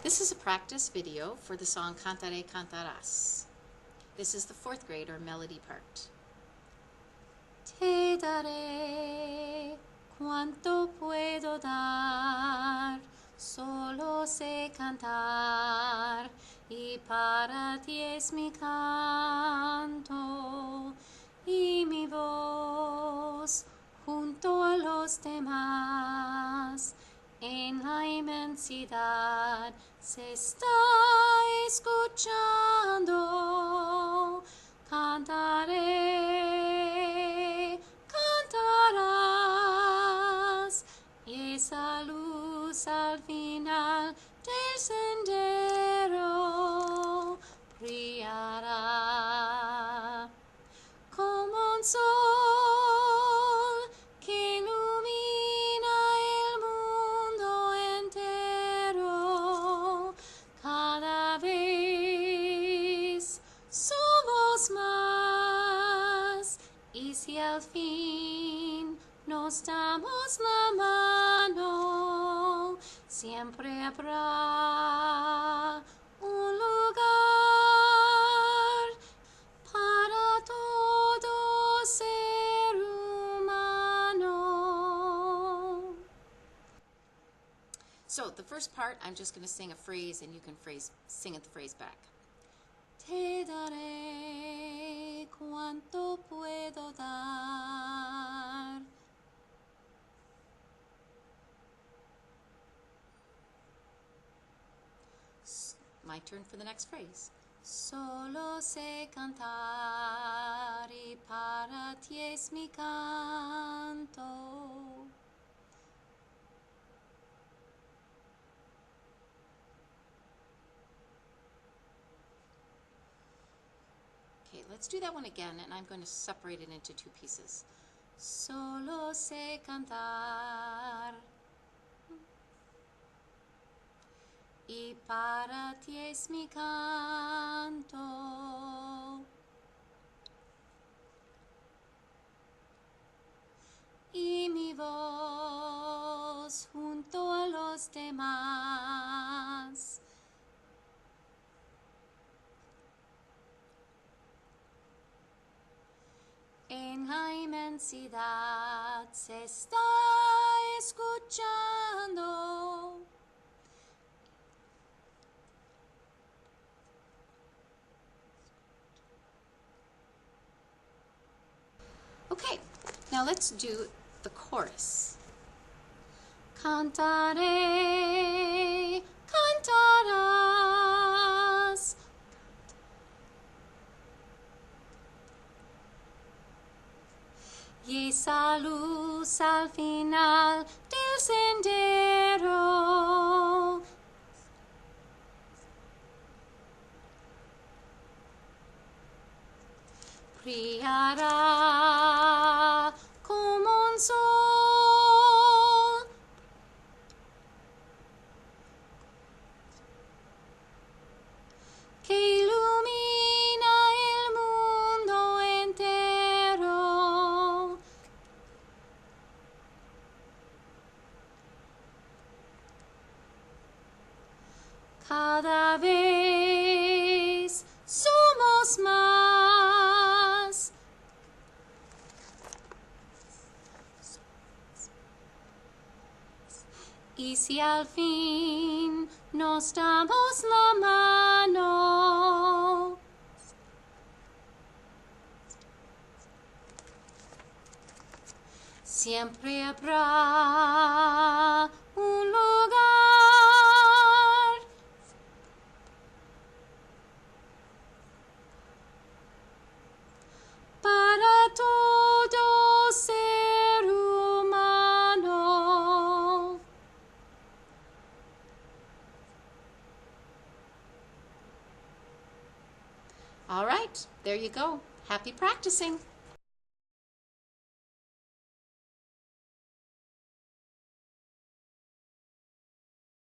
This is a practice video for the song Cantare Cantaras. This is the 4th grade or melody part. Te daré cuanto puedo dar, solo sé cantar, y para ti es mi canto y mi voz junto a los demás. En la inmensidad se está escuchando. Cantaré, cantarás, y esa luz al final del sendero brillará como un sol que ilumina el mundo entero. Cada vez somos más, y si al fin nos damos la mano, siempre habrá un lugar para todo ser humano. So the first part, I'm just going to sing a phrase and you can sing the phrase back. Te daré cuanto puedo dar. My turn for the next phrase. Solo sé cantar y para ti es mi canto. Okay, let's do that one again, and I'm going to separate it into 2 pieces. Solo sé cantar y para ti es mi canto y mi voz junto a los demás. En la inmensidad se está escuchando. Okay, now let's do the chorus. Cantare cantaras, y esa luz al final del sendero brillará como un sol que ilumina el mundo entero. Cada vez somos más, y si al fin nos damos la mano, siempre habrá un lugar para todo ser humano. All right, there you go. Happy practicing.